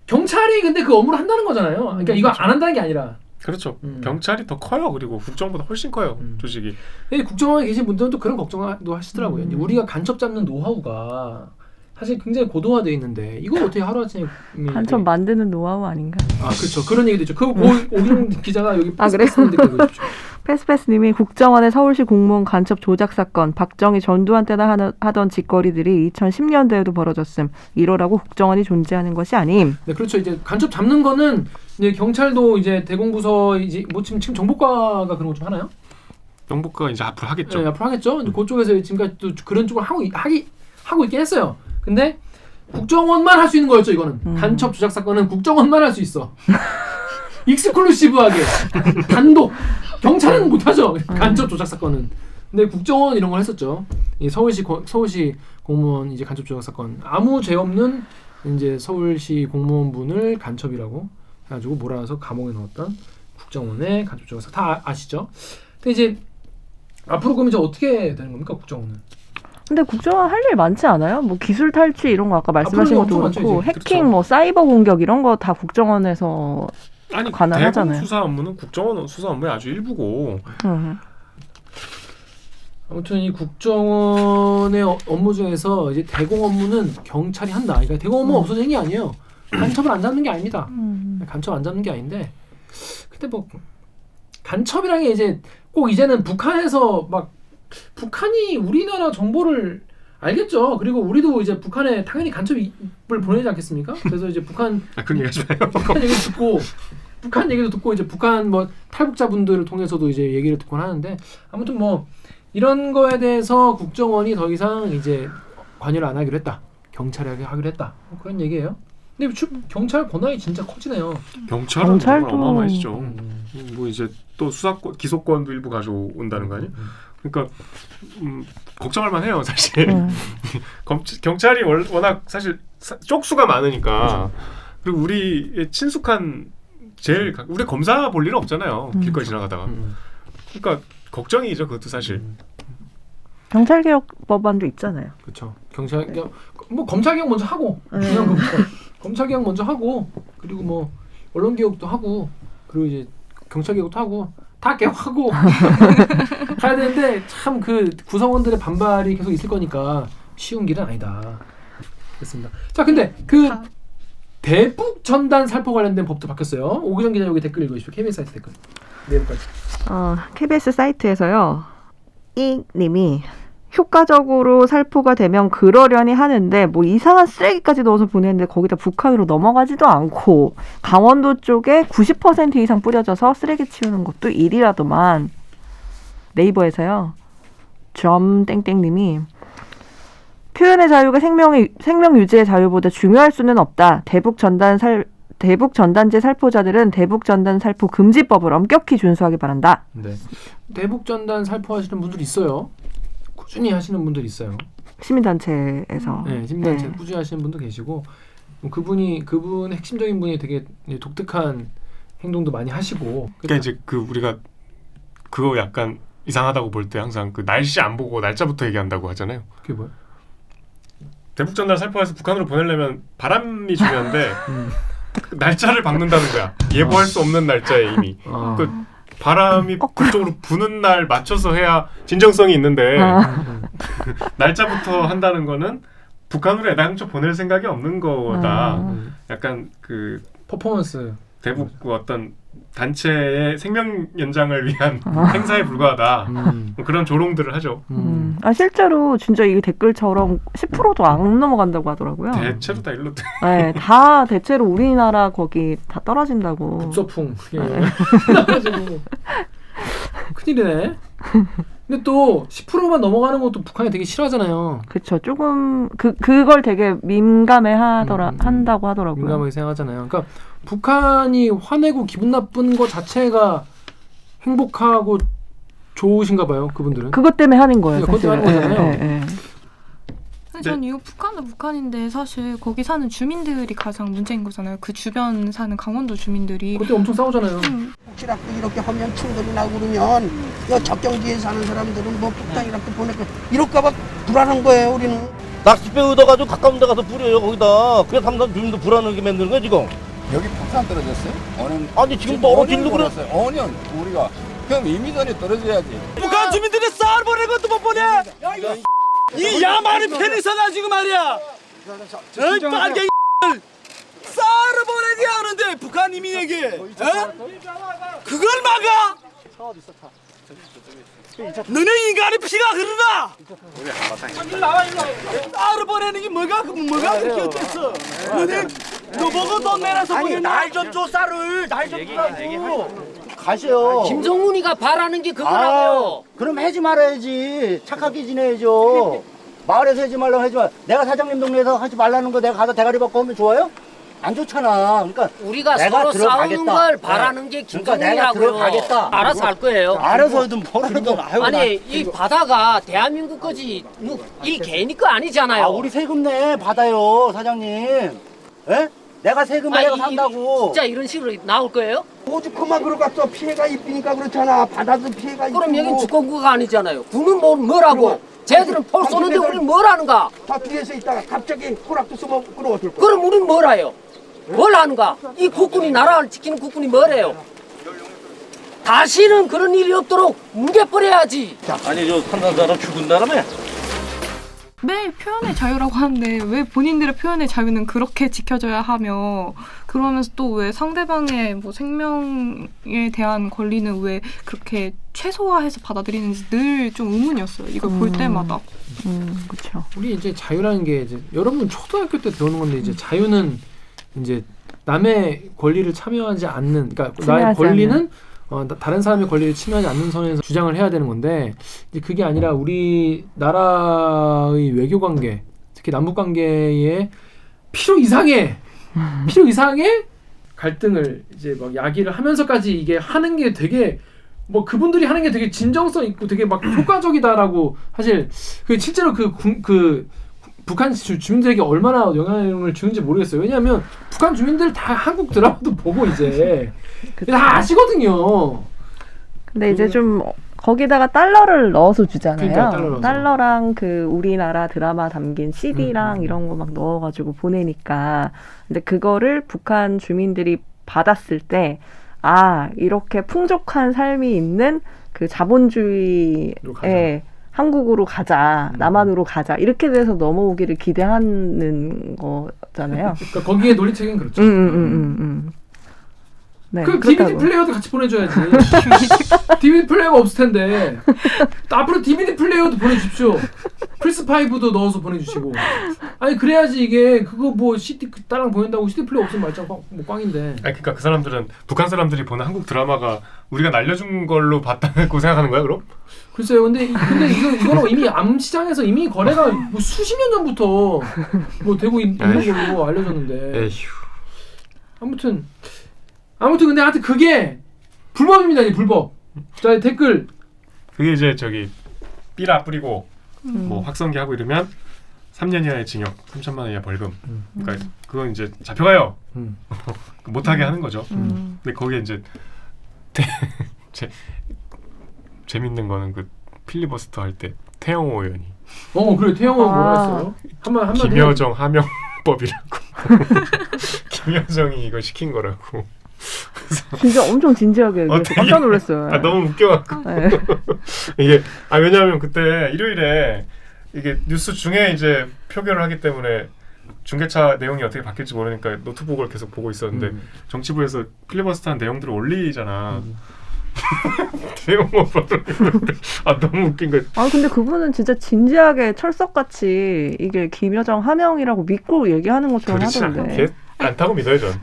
경찰이 근데 그 업무를 한다는 거잖아요. 그러니까 이거 안 한다는 게 아니라. 그렇죠. 경찰이 더 커요. 그리고 국정보다 훨씬 커요. 조직이. 국정원에 계신 분들은 또 그런 걱정도 하시더라고요. 우리가 간첩 잡는 노하우가 사실 굉장히 고도화되어 있는데 이걸 어떻게 하루아침에 간첩 만드는 노하우 아닌가? 아 그렇죠. 그런 얘기도 있죠. 그 오기룡 기자가 여기 그랬는데 그거죠. 패스님이 국정원의 서울시 공무원 간첩 조작 사건 박정희 전두환 때나 하던 짓거리들이 2010년대에도 벌어졌음. 이러라고 국정원이 존재하는 것이 아님. 네, 그렇죠. 이제 간첩 잡는 거는 이제 경찰도 이제 대공부서 이제 뭐 지금 정보과가 그런 거 좀 하나요? 정보과가 이제 앞으로 하겠죠. 네, 앞으로 하겠죠. 이제 그쪽에서 지금까지도 그런 쪽을 하고 있긴 했어요. 근데 국정원만 할 수 있는 거였죠. 이거는 간첩 조작 사건은 국정원만 할 수 있어. 익스클루시브하게 단독. 경찰은 못하죠. 간첩 조작 사건은. 근데 국정원 이런 걸 했었죠. 이 서울시 공무원 이제 간첩 조작 사건 아무 죄 없는 이제 서울시 공무원분을 간첩이라고 해가지고 몰아서 감옥에 넣었던 국정원의 간첩 조작 사건 다 아시죠? 근데 이제 앞으로 그럼 이제 어떻게 되는 겁니까 국정원은? 근데 국정원 할 일 많지 않아요? 뭐 기술 탈취 이런 거 아까 말씀하신 것도 그렇고 해킹, 그렇죠. 뭐 사이버 공격 이런 거 다 국정원에서 관할하잖아요. 대공 수사 업무는 국정원 수사 업무의 아주 일부고. 아무튼 이 국정원의 업무 중에서 이제 대공 업무는 경찰이 한다. 그러니까 대공 업무 없어지는 게 아니에요. 간첩을 안 잡는 게 아닙니다. 간첩 안 잡는 게 아닌데, 근데 뭐 간첩이라는 게 이제 꼭 이제는 북한에서 막 북한이 우리나라 정보를 알겠죠. 그리고 우리도 이제 북한에 당연히 간첩을 보내지 않겠습니까? 그래서 이제 북한 그런 얘기 하지 마요. 북한 얘기도 듣고 이제 북한 뭐 탈북자분들을 통해서도 이제 얘기를 듣곤 하는데 아무튼 뭐 이런 거에 대해서 국정원이 더 이상 이제 관여를 안 하기로 했다. 경찰이 하기로 했다. 뭐 그런 얘기예요. 근데 경찰 권한이 진짜 커지네요. 경찰은 정말 어마어마하시죠. 뭐 이제 또 수사권, 기소권도 일부 가져온다는 거 아니에요? 그러니까 걱정할 만해요 사실. 경찰이 워낙 사실 쪽수가 많으니까. 그리고 우리의 친숙한 우리 검사 볼 일은 없잖아요. 길거리 지나가다가. 그러니까 걱정이죠 그것도 사실. 경찰개혁 법안도 있잖아요. 그렇죠. 뭐 검찰개혁 먼저 하고 중요한 거부터 검찰개혁 먼저 하고 그리고 뭐 언론개혁도 하고 그리고 이제 경찰개혁도 하고 다 개혁하고 가야 되는데 참 그 구성원들의 반발이 계속 있을 거니까 쉬운 길은 아니다. 그렇습니다. 자, 근데 그 대북 전단 살포 관련된 법도 바뀌었어요. 오기정 기자 여기 댓글 읽어주시죠. KBS 사이트 댓글. 내일까지. KBS 사이트에서요. 이님이 효과적으로 살포가 되면 그러려니 하는데 뭐 이상한 쓰레기까지 넣어서 보내는데 거기다 북한으로 넘어가지도 않고 강원도 쪽에 90% 이상 뿌려져서 쓰레기 치우는 것도 일이라더만. 네이버에서요. 점 땡땡님이 표현의 자유가 생명 유지의 자유보다 중요할 수는 없다. 대북 전단지 살포자들은 대북 전단 살포 금지법을 엄격히 준수하기 바란다. 네. 대북 전단 살포하시는 분들 있어요. 꾸준히 하시는 분들 있어요. 시민단체에서. 네, 시민단체 꾸준히 하시는 분도 계시고 그분 핵심적인 분이 되게 독특한 행동도 많이 하시고. 그러니까 이제 우리가 그거 약간 이상하다고 볼 때 항상 그 날씨 안 보고 날짜부터 얘기한다고 하잖아요. 그게 뭐야? 대북 전달 살포해서 북한으로 보내려면 바람이 중요한데 그 날짜를 박는다는 거야. 예보할 수 없는 날짜에 이미 그 바람이 그쪽으로 부는 날 맞춰서 해야 진정성이 있는데 날짜부터 한다는 거는 북한으로 애당초 보낼 생각이 없는 거다. 약간 그 퍼포먼스 대북 그 어떤 단체의 생명 연장을 위한 행사에 불과하다. 뭐 그런 조롱들을 하죠. 실제로 진짜 이게 댓글처럼 10%도 안 넘어간다고 하더라고요. 대체로 다 일로 네, 다 대체로 우리나라 거기 다 떨어진다고. 북서풍 큰일이네. 근데 또 10%만 넘어가는 것도 북한이 되게 싫어하잖아요. 그렇죠. 조금 그걸 되게 민감해 한다고 하더라고요. 민감하게 생각하잖아요. 그러니까 북한이 화내고 기분 나쁜 것 자체가 행복하고 좋으신가 봐요. 그분들은. 그것 때문에 하는 거예요. 그것 때문에 하는 거잖아요. 네. 전 이거 북한은 북한인데 사실 거기 사는 주민들이 가장 문제인 거잖아요. 그 주변 사는 강원도 주민들이. 그때 엄청 싸우잖아요. 혹시라도 이렇게 하면 충돌이 나고 그러면 이 적경지에 사는 사람들은 뭐 북한이라도 보낼까 이럴까봐 불안한 거예요. 우리는. 낚싯배 얻어가지고 가까운 데 가서 뿌려요 거기다. 그래 삼선 주민도 불안하게 만드는 거야 지금. 여기 폭탄 떨어졌어요? 아니 지금 떨어지려고 그래. 5년 우리가 그럼 이미 전에 떨어져야지. 북한 주민들이 쌀 보낸 것도 못 보내. 이 야만의 편의사가 지금 말이야. 저 빨갱이 쌀을 보내게 하는데 북한 이민에게 그걸 막아? 너네 인간의 피가 흐르나? 쌀을 보내는 게 뭐가 그렇게 어땠어? 너네 너 보고 돈 내놔서 보내. 날 좀 줘 쌀을. 날 좀 주라고. 가세요. 김정훈이가 바라는 게 그거라고요. 그럼 하지 말아야지. 착하게 지내야죠. 마을에서 하지 말라고 하지 마. 내가 사장님 동네에서 하지 말라는 거 내가 가서 대가리 받고 하면 좋아요? 안 좋잖아. 그러니까 우리가 내가 서로 싸우는 들어가겠다. 걸 바라는 게 그러니까 내가 김정훈이라고요. 들어가겠다. 알아서 할 거예요. 알아서 하든 뭐라든. 아니 이 바다가 대한민국 거지 이 개니 거 아니잖아요. 아, 우리 세금 내 받아요 사장님. 에? 내가 세금 내가 산다고. 진짜 이런 식으로 나올 거예요? 오죽그만 갔어. 피해가 입히니까 그렇잖아. 바다도 피해가 입히고. 그럼 여긴 주권구가 아니잖아요. 군은 뭐라고? 쟤들은 폴 쏘는데 우리는 뭘 하는가? 다 뒤에서 있다가 갑자기 호락도 쏘면 끌어줄 거야. 그럼 우리는 뭘 해요? 뭘 하는가? 이 국군이 나라를 지키는 국군이 뭐래요? 다시는 그런 일이 없도록 뭉개버려야지. 아니 저 산단 사람 죽은다라며? 매일 표현의 자유라고 하는데 왜 본인들의 표현의 자유는 그렇게 지켜져야 하며 그러면서 또 왜 상대방의 뭐 생명에 대한 권리는 왜 그렇게 최소화해서 받아들이는지 늘 좀 의문이었어요. 이걸 볼 때마다. 그렇죠. 우리 이제 자유라는 게 이제 여러분 초등학교 때 배우는 건데 이제 자유는 이제 남의 권리를 참여하지 않는, 그러니까 나의 권리는 다른 사람의 권리를 침해하지 않는 선에서 주장을 해야 되는 건데 이제 그게 아니라 우리 나라의 외교 관계, 특히 남북 관계에 필요 이상의 갈등을 이제 막 야기를 하면서까지 이게 하는 게 되게 뭐 그분들이 하는 게 되게 진정성 있고 되게 막 효과적이다라고 사실 그 실제로 그 북한 주민들에게 얼마나 영향을 주는지 모르겠어요. 왜냐하면 북한 주민들 다 한국 드라마도 보고 이제 다 아시거든요. 근데 이제 좀 거기다가 달러를 넣어서 주잖아요. 그러니까 달러랑 그 우리나라 드라마 담긴 CD랑 이런 거 막 넣어가지고 보내니까 근데 그거를 북한 주민들이 받았을 때 아 이렇게 풍족한 삶이 있는 그 자본주의의 한국으로 가자, 남한으로 가자 이렇게 돼서 넘어오기를 기대하는 거잖아요. 그러니까 거기에 논리책은 그렇죠. 네, 그 그렇다고. DVD 플레이어도 같이 보내줘야지. DVD 플레이어가 없을 텐데 앞으로 DVD 플레이어도 보내주십시오. 플스5도 넣어서 보내주시고. 아니 그래야지 이게 그거 뭐 CD 딸랑 보낸다고 CD 플레이어 없으면 말짱 뭐 꽝인데. 아니 그러니까 그 사람들은 북한 사람들이 보는 한국 드라마가 우리가 날려준 걸로 봤다고 생각하는 거야 그럼? 글쎄요. 근데 이거는 이미 암시장에서 이미 거래가 뭐 수십 년 전부터 뭐 되고 있는 걸로 알려졌는데. 에휴. 아무튼 근데 하여튼 그게 불법입니다. 이 불법. 자 댓글. 그게 이제 저기 삐라 뿌리고 뭐 확성기 하고 이러면 3년 이하의 징역, 3천만 원 이하 벌금. 그러니까 그건 이제 잡혀가요. 못하게 하는 거죠. 근데 거기에 이제 재밌는 거는 그 필리버스터 할 때 태영호 의원이 그래 태영호 뭐라 했어요? 한번 김여정 하명법이라고 김여정이 이거 시킨 거라고. 진짜 엄청 진지하게 얘기해서 깜짝 놀랐어요. 너무 웃겨갖고. 네. 이게 왜냐하면 그때 일요일에 이게 뉴스 중에 이제 표결을 하기 때문에 중계차 내용이 어떻게 바뀔지 모르니까 노트북을 계속 보고 있었는데 정치부에서 필리버스터한 내용들을 올리잖아. 너무 웃긴 거. 근데 그분은 진짜 진지하게 철석같이 이게 김여정 하명이라고 믿고 얘기하는 것처럼 하던데. 않다고 믿어요 전.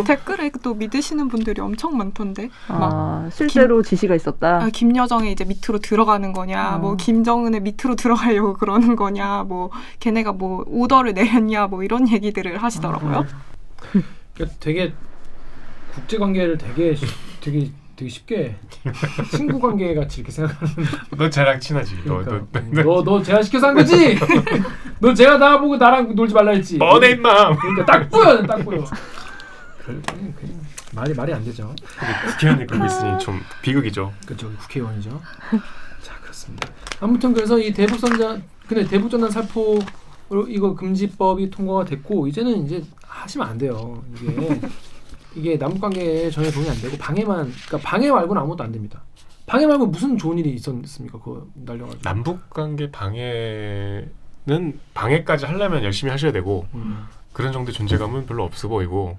댓글에 또 믿으시는 분들이 엄청 많던데. 실제로 지시가 있었다. 김여정의 이제 밑으로 들어가는 거냐, 뭐 김정은의 밑으로 들어가려고 그러는 거냐, 뭐 걔네가 뭐 오더를 내렸냐, 뭐 이런 얘기들을 하시더라고요. 그러니까 되게 국제 관계를 되게 쉽게 친구 관계 같이 이렇게 생각하는. 너 쟤랑 친하지. 너 제안시켜서 한 거지. 너 제가 나보고 나랑 놀지 말라 했지. 뻔해 임마. 그러니까 딱 보여. 말이 안 되죠. 국회의원이 그러고 있으니 좀 비극이죠. 그렇죠. 국회의원이죠. 자 그렇습니다. 아무튼 그래서 이 대북전단 살포 이거 금지법이 통과가 됐고 이제는 이제 하시면 안 돼요. 이게 남북 관계에 전혀 도움이 안 되고 방해 말고는 아무것도 안 됩니다. 방해 말고 무슨 좋은 일이 있었습니까? 그거 날려가지고. 남북 관계 방해까지 하려면 열심히 하셔야 되고 그런 정도의 존재감은 별로 없어 보이고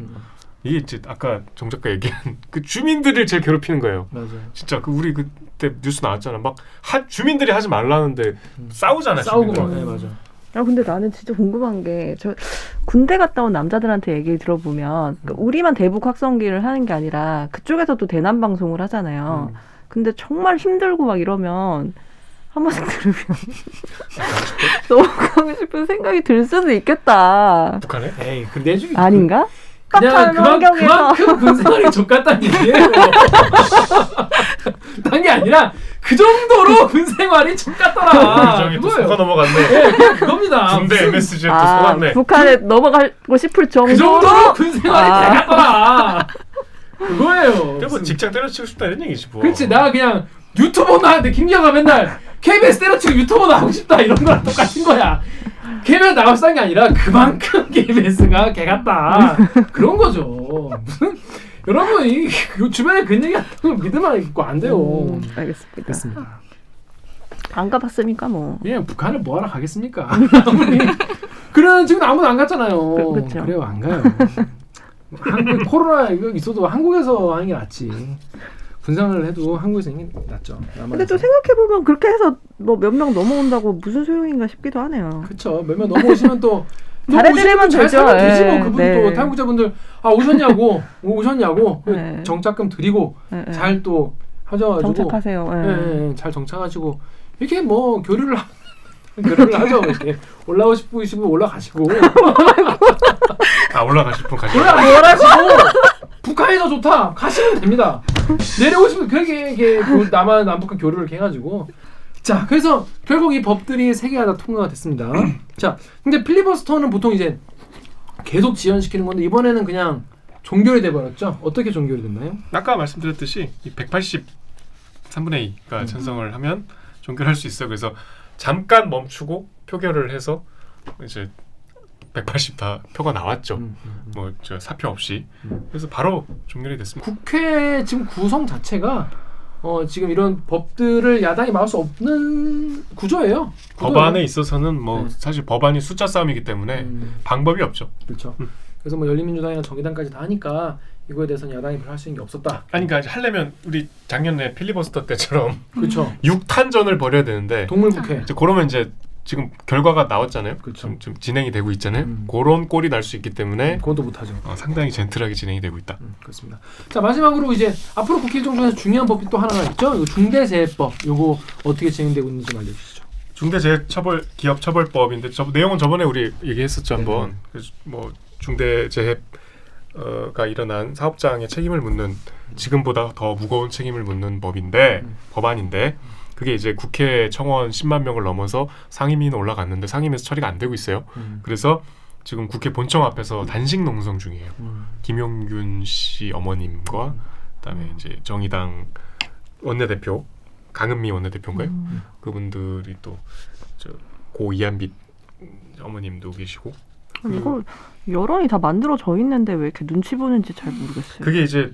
이게 이제 아까 정 작가 얘기한 그 주민들을 제일 괴롭히는 거예요. 맞아요. 진짜 우리 그때 뉴스 나왔잖아. 막 주민들이 하지 말라는데 싸우잖아. 싸우고 막. 네, 맞아. 근데 나는 진짜 궁금한 게 저 군대 갔다 온 남자들한테 얘기 들어보면 우리만 대북 확성기를 하는 게 아니라 그쪽에서도 대남 방송을 하잖아요. 근데 정말 힘들고 막 이러면 한 번씩 들으면 너무 가고 싶은 생각이 들 수도 있겠다. 북한에? 에이, 근데 아닌가? 그냥 그만큼 군생활이 족같다는 얘기예요. 딴 게 아니라 그 정도로 군생활이 족같더라. 또 속아 넘어갔네. 네, 그냥 그겁니다. 군대 MSG에 또 속았네. 북한에 넘어가고 싶을 정도로? 그 정도로 군생활이 대같더라. 그거예요. 뭐 직장 때려치고 싶다 이런 얘기지 뭐. 그렇지. 나 그냥 유튜버나 하는데 김기아가 맨날 KBS 때려치고 유튜버나 하고 싶다 이런 거랑 똑같은 거야. KBS 나가서 싼 게 아니라 그만큼 KBS가 개같다 그런 거죠. 무슨 여러분 이 주변에 그런 얘기 믿으면 있고 안 돼요. 알겠습니다. 안 가봤습니까 뭐. 그냥 북한을 뭐하러 가겠습니까? 그런 지금 아무도 안 갔잖아요. 그렇죠. 그래요 안 가요. 한국 코로나 이거 있어도 한국에서 하는 게 낫지. 군생활을 해도 한국에서 하는 게 낫죠. 근데 또 생각해보면 그렇게 해서 뭐 몇 명 넘어온다고 무슨 소용인가 싶기도 하네요. 그렇죠. 몇 명 넘어오시면 또 잘해드리면 잘 되죠. 살면 되지 뭐. 그분 또 탈북자분들 오셨냐고 네. 정착금 드리고 잘 또 하셔가지고 정착하세요. 잘 정착하시고 이렇게 뭐 교류를 하죠. 이렇게 올라오고 싶으시면 올라가시고 올라가실 분 가시고 북한이 더 좋다 가시면 됩니다. 내려오시면 그렇게 남북한 교류를 이렇게 해가지고 자 그래서 결국 이 법들이 3개가 다 통과가 됐습니다. 자 근데 필리버스터는 보통 이제 계속 지연시키는 건데 이번에는 그냥 종결이 돼버렸죠. 어떻게 종결이 됐나요? 아까 말씀드렸듯이 이 183분의 2가 찬성을 하면 종결할 수 있어. 그래서 잠깐 멈추고 표결을 해서 이제 180 다 표가 나왔죠. 뭐 저 사표 없이. 그래서 바로 종결이 됐습니다. 국회 지금 구성 자체가 지금 이런 법들을 야당이 막을 수 없는 구조예요. 법안에 있어서는 뭐 사실 법안이 숫자 싸움이기 때문에 방법이 없죠. 그렇죠. 그래서 뭐 열린민주당이나 정의당까지 다 하니까 이거에 대해서는 야당이 별 할 수 있는 게 없었다. 아니 그러니까 하려면 우리 작년에 필리버스터 때처럼 그렇죠. 6탄전을 벌여야 되는데 동물국회. 이제 그러면 이제 지금 결과가 나왔잖아요. 그렇죠. 좀 진행이 되고 있잖아요. 그런 꼴이 날 수 있기 때문에 그것도 못하죠. 상당히 젠틀하게 진행이 되고 있다. 그렇습니다. 자 마지막으로 이제 앞으로 국회 일정 중에서 중요한 법이 또 하나가 있죠. 이거 중대재해법. 이거 어떻게 진행되고 있는지 좀 알려주시죠. 중대재해처벌법인데 내용은 저번에 우리 얘기했었죠 한번. 그래서 뭐 중대재해가 일어난 사업장의 책임을 묻는 지금보다 더 무거운 책임을 묻는 법안인데 그게 이제 국회 청원 10만 명을 넘어서 상임위는 올라갔는데 상임위에서 처리가 안 되고 있어요. 그래서 지금 국회 본청 앞에서 단식 농성 중이에요. 김용균 씨 어머님과 그다음에 이제 정의당 원내대표 강은미 원내대표인가요? 그분들이 또 고 이한빛 어머님도 계시고. 이걸 여론이 다 만들어져 있는데 왜 이렇게 눈치 보는지 잘 모르겠어요. 그게 이제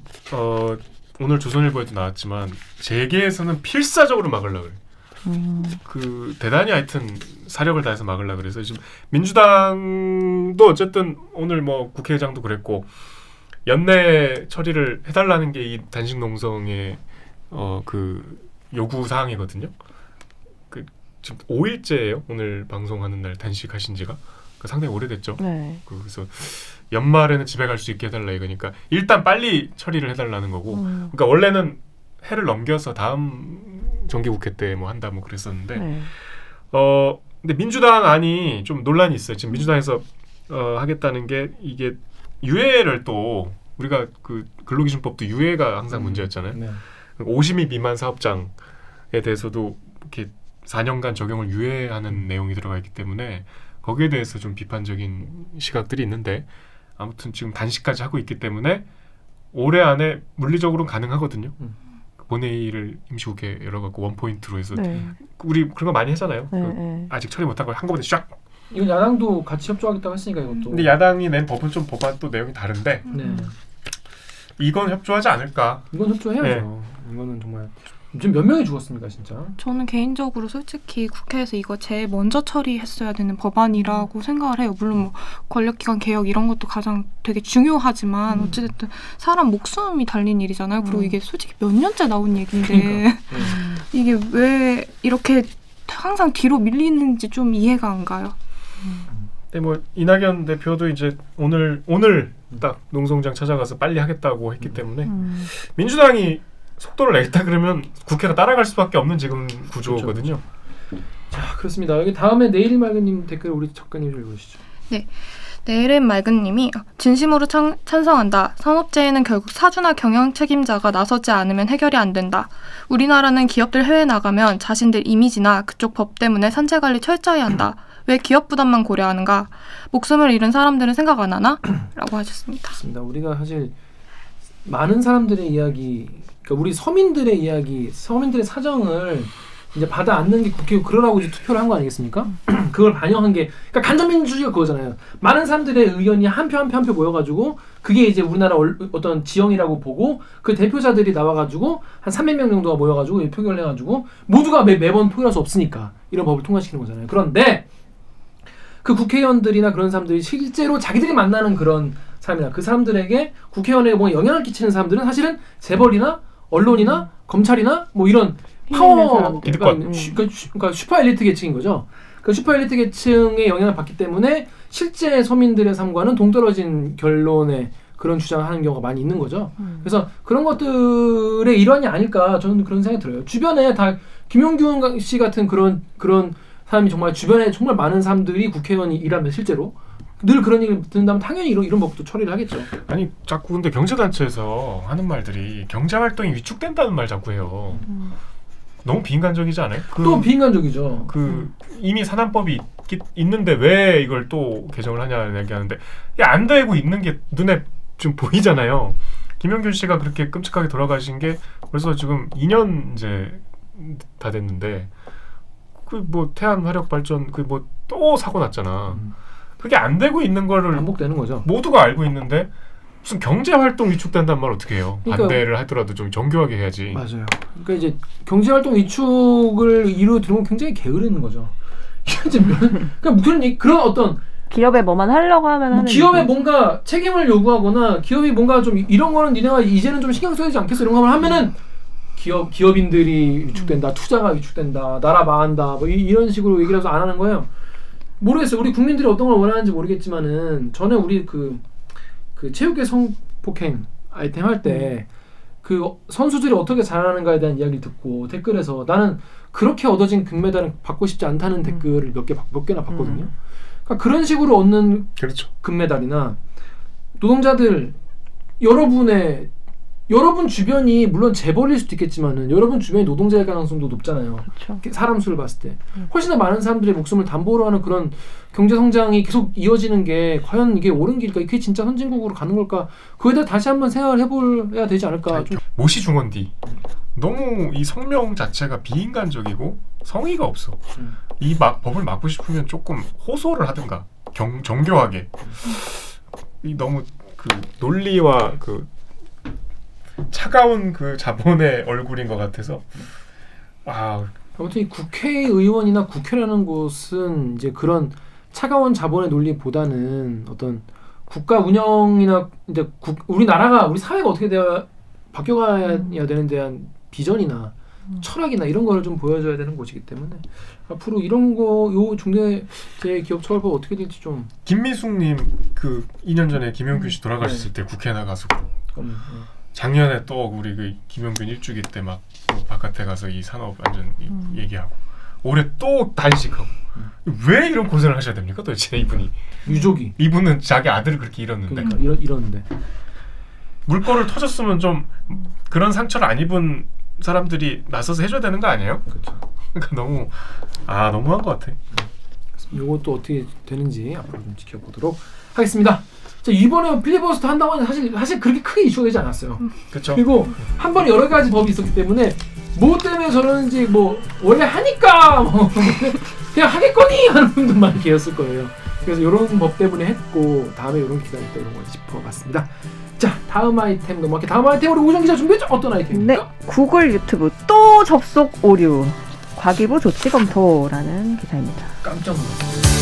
오늘 조선일보에도 나왔지만 재계에서는 필사적으로 막으려고 그래요. 그 대단히 하여튼 사력을 다해서 막으려고 그래서 지금 민주당도 어쨌든 오늘 뭐 국회의장도 그랬고 연내 처리를 해달라는 게 이 단식 농성의 그 요구 사항이거든요. 그 지금 5일째예요. 오늘 방송하는 날 단식하신 지가 상당히 오래됐죠. 네. 그래서 연말에는 집에 갈 수 있게 해달라 이거니까 일단 빨리 처리를 해달라는 거고. 그러니까 원래는 해를 넘겨서 다음 정기국회 때 뭐 한다 뭐 그랬었는데 네. 근데 민주당 안이 좀 논란이 있어요. 지금 민주당에서 하겠다는 게 이게 유예를 또 우리가 그 근로기준법도 유예가 항상 문제였잖아요. 네. 50인 미만 사업장에 대해서도 이렇게 4년간 적용을 유예하는 내용이 들어가 있기 때문에 거기에 대해서 좀 비판적인 시각들이 있는데 아무튼 지금 단식까지 하고 있기 때문에 올해 안에 물리적으로는 가능하거든요. 본회의를 임시국회 열어갖고 원포인트로 해서 네. 우리 그런 거 많이 하잖아요. 네. 아직 처리 못하고 한꺼번에 샥. 이건 야당도 같이 협조하겠다고 했으니까 이것도. 근데 야당이 낸 법은 좀 법안 또 내용이 다른데 네. 이건 협조하지 않을까. 이건 협조해야죠. 이거는 정말 지금 몇 명이 죽었습니까 진짜? 저는 개인적으로 솔직히 국회에서 이거 제일 먼저 처리했어야 되는 법안이라고 생각을 해요. 물론 뭐 권력기관 개혁 이런 것도 가장 되게 중요하지만 어찌됐든 사람 목숨이 달린 일이잖아요. 그리고 이게 솔직히 몇 년째 나온 얘기인데 그러니까. 이게 왜 이렇게 항상 뒤로 밀리는지 좀 이해가 안 가요. 근데 뭐 이낙연 대표도 이제 오늘 딱 농성장 찾아가서 빨리 하겠다고 했기 때문에 민주당이 속도를 내겠다 그러면 국회가 따라갈 수밖에 없는 지금 구조거든요. 그렇죠. 자, 그렇습니다. 여기 다음에 내일 맑은님 댓글 우리 작가님 좀 읽으시죠. 네. 내일은 맑은님이 진심으로 찬성한다. 산업재해는 결국 사주나 경영 책임자가 나서지 않으면 해결이 안 된다. 우리나라는 기업들 해외 나가면 자신들 이미지나 그쪽 법 때문에 산재 관리 철저히 한다. 왜 기업 부담만 고려하는가? 목숨을 잃은 사람들은 생각 안 하나? 라고 하셨습니다. 맞습니다. 우리가 사실 많은 사람들의 이야기, 그러니까 우리 서민들의 이야기, 서민들의 사정을 이제 받아 안는 게 국회고 그러라고 이제 투표를 한 거 아니겠습니까? 그걸 반영한 게, 그러니까 간접민주주의가 그거잖아요. 많은 사람들의 의견이 한 표 한 표 모여가지고 그게 이제 우리나라 어떤 지형이라고 보고 그 대표자들이 나와가지고 한 300명 정도가 모여가지고 표결을 해가지고 모두가 매번 표결할 수 없으니까 이런 법을 통과시키는 거잖아요. 그런데 그 국회의원들이나 그런 사람들이 실제로 자기들이 만나는 그런 사람이나 그 사람들에게 국회의원에 뭐 영향을 끼치는 사람들은 사실은 재벌이나 언론이나 검찰이나 뭐 이런 파워 그러니까 슈퍼 엘리트 계층인 거죠. 그 슈퍼 엘리트 계층의 영향을 받기 때문에 실제 서민들의 삶과는 동떨어진 결론의 그런 주장을 하는 경우가 많이 있는 거죠. 그래서 그런 것들의 일환이 아닐까 저는 그런 생각이 들어요. 주변에 다 김용균 씨 같은 그런 사람이 정말 주변에 정말 많은 사람들이 국회의원이 일하면 실제로 늘 그런 얘기를 듣는다면 당연히 이런 법도 처리를 하겠죠. 아니 자꾸 근데 경제단체에서 하는 말들이 경제활동이 위축된다는 말 자꾸 해요. 너무 비인간적이지 않아요? 또 비인간적이죠. 이미 산안법이 있는데 왜 이걸 또 개정을 하냐는 얘기하는데 이게 안 되고 있는 게 눈에 좀 보이잖아요. 김용균 씨가 그렇게 끔찍하게 돌아가신 게 벌써 지금 2년 이제 다 됐는데 그 뭐 태안 화력 발전 그 뭐 또 사고 났잖아. 그게 안 되고 있는 거를 반복되는 거죠. 모두가 알고 있는데 무슨 경제 활동 위축된다는 말 어떻게 해요? 그러니까, 반대를 하더라도 좀 정교하게 해야지. 맞아요. 그러니까 이제 경제 활동 위축을 이루 들으면 굉장히 게으르는 거죠. 그러니까 그런 어떤 기업에 뭐만 하려고 하면 하는 기업에 뭔가 책임을 요구하거나 기업이 뭔가 좀 이런 거는 니네가 이제는 좀 신경 써야 되지 않겠어 이런 걸 하면은 기업인들이 위축된다, 투자가 위축된다, 나라 망한다, 뭐 이런 식으로 얘기를 해서 안 하는 거예요. 모르겠어요. 우리 국민들이 어떤 걸 원하는지 모르겠지만은 전에 우리 그 체육계 성폭행 아이템 할 때 그 선수들이 어떻게 잘하는가에 대한 이야기를 듣고 댓글에서 나는 그렇게 얻어진 금메달은 받고 싶지 않다는 댓글을 몇 개나 봤거든요. 그러니까 그런 식으로 얻는 그렇죠. 금메달이나 노동자들 여러분 주변이 물론 재벌일 수도 있겠지만은 여러분 주변이 노동자일 가능성도 높잖아요. 그렇죠. 사람 수를 봤을 때 훨씬 더 많은 사람들의 목숨을 담보로 하는 그런 경제 성장이 계속 이어지는 게 과연 이게 옳은 길일까? 이게 진짜 선진국으로 가는 걸까? 그에 대해 다시 한번 생각을 해봐야 되지 않을까? 모시 중원디 너무 이 성명 자체가 비인간적이고 성의가 없어. 이 법을 막고 싶으면 조금 호소를 하든가 정교하게. 이 너무 그 논리와 그 차가운 그 자본의 얼굴인 것 같아서 아무튼 이 국회의원이나 국회라는 곳은 이제 그런 차가운 자본의 논리보다는 어떤 국가 운영이나 이제 우리나라가 우리 사회가 어떻게 바뀌어가야 되는 대한 비전이나 철학이나 이런 거를 좀 보여줘야 되는 곳이기 때문에 앞으로 이런 거 요 중대재해기업처벌법 어떻게 될지 좀. 김미숙님 그 2년 전에 김용균 씨 돌아가셨을 때 국회 나가서 작년에 또 우리 그 김용균 일주기 때 막 바깥에 가서 이 산업 안전 얘기하고 올해 또 단식하고 왜 이런 고생을 하셔야 됩니까 도대체 이분이? 유족이 이분은 자기 아들을 그렇게 잃었는데 그러니까 이러는데 물꼬를 터졌으면 좀 그런 상처를 안 입은 사람들이 나서서 해줘야 되는 거 아니에요? 그렇죠. 그러니까 너무한 것 같아. 이것도 어떻게 되는지 앞으로 좀 지켜보도록 하겠습니다. 자, 이번에 필리버스터 한다고 하는 사실 그렇게 크게 이슈가 되지 않았어요. 그렇죠. 그리고 한 번에 여러 가지 법이 있었기 때문에 뭐 때문에 저러는지 뭐 원래 하니까 뭐 그냥 하겠거니 하는 분도 많이 계셨을 거예요. 그래서 이런 법 때문에 했고 다음에 이런 기사가 있다 이런 걸 짚어봤습니다. 자, 다음 아이템 넘어갈게요. 다음 아이템 우리 오정 기자 준비했죠? 어떤 아이템입니까? 네, 구글 유튜브 또 접속 오류, 과기부 조치 검토라는 기사입니다. 깜짝 놀랐어요.